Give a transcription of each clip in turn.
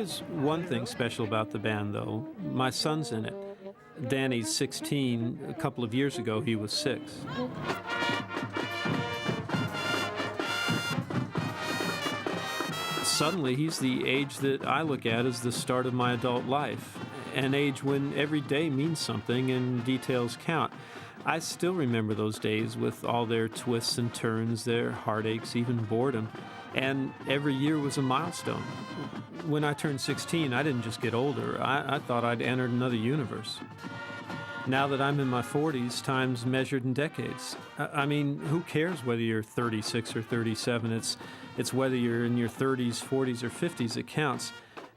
is one thing special about the band, though. My son's in it. Danny's 16. A couple of years ago, he was 6. Suddenly, he's the age that I look at as the start of my adult life, an age when every day means something and details count. I still remember those days with all their twists and turns, their heartaches, even boredom. And every year was a milestone. When I turned 16, I didn't just get older. I thought I'd entered another universe. Now that I'm in my 40s, time's measured in decades. I mean, who cares whether you're 36 or 37? It's whether you're in your 30s, 40s, or 50s that counts.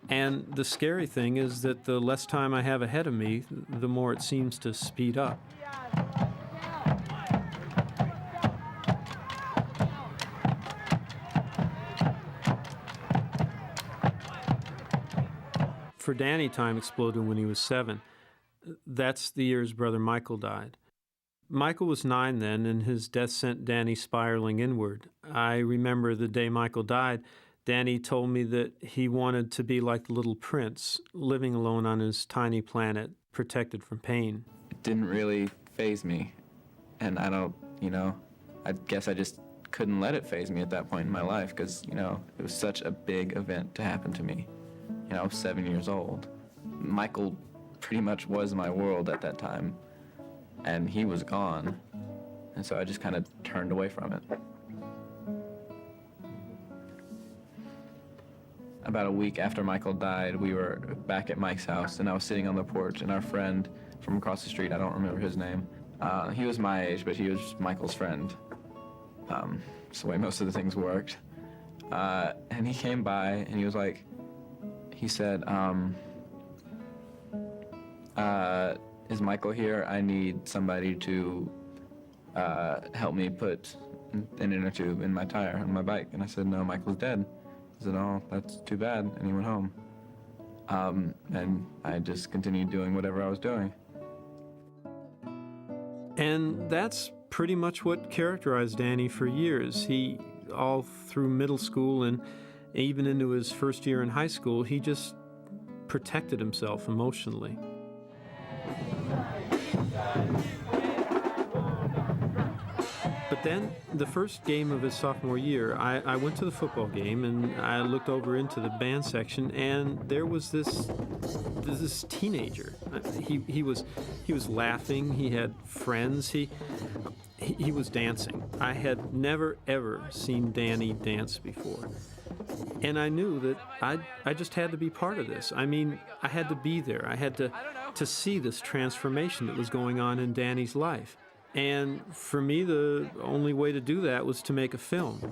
And the scary thing is that the less time I have ahead of me, the more it seems to speed up. For Danny, time exploded when he was 7. That's the year his brother Michael died. Michael was 9 then, and his death sent Danny spiraling inward. I remember the day Michael died, Danny told me that he wanted to be like the little prince, living alone on his tiny planet, protected from pain. It didn't really faze me, and I guess I just couldn't let it faze me at that point in my life because, it was such a big event to happen to me. I was 7 years old. Michael pretty much was my world at that time, and he was gone, and so I just kind of turned away from it. About a week after Michael died, we were back at Mike's house, and I was sitting on the porch, and our friend from across the street, I don't remember his name, he was my age, but he was Michael's friend. It's the way most of the things worked. And he came by, and he was like, he said, is Michael here? I need somebody to help me put an inner tube in my tire on my bike. And I said, no, Michael's dead. He said, oh, that's too bad. And he went home. And I just continued doing whatever I was doing. And that's pretty much what characterized Danny for years. He, all through middle school and even into his first year in high school, he just protected himself emotionally. But then, the first game of his sophomore year, I went to the football game and I looked over into the band section, and there was this teenager. He was laughing. He had friends. He was dancing. I had never ever seen Danny dance before. And I knew that I just had to be part of this. I mean, I had to be there. I had to see this transformation that was going on in Danny's life. And for me, the only way to do that was to make a film.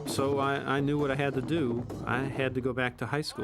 So I knew what I had to do. I had to go back to high school.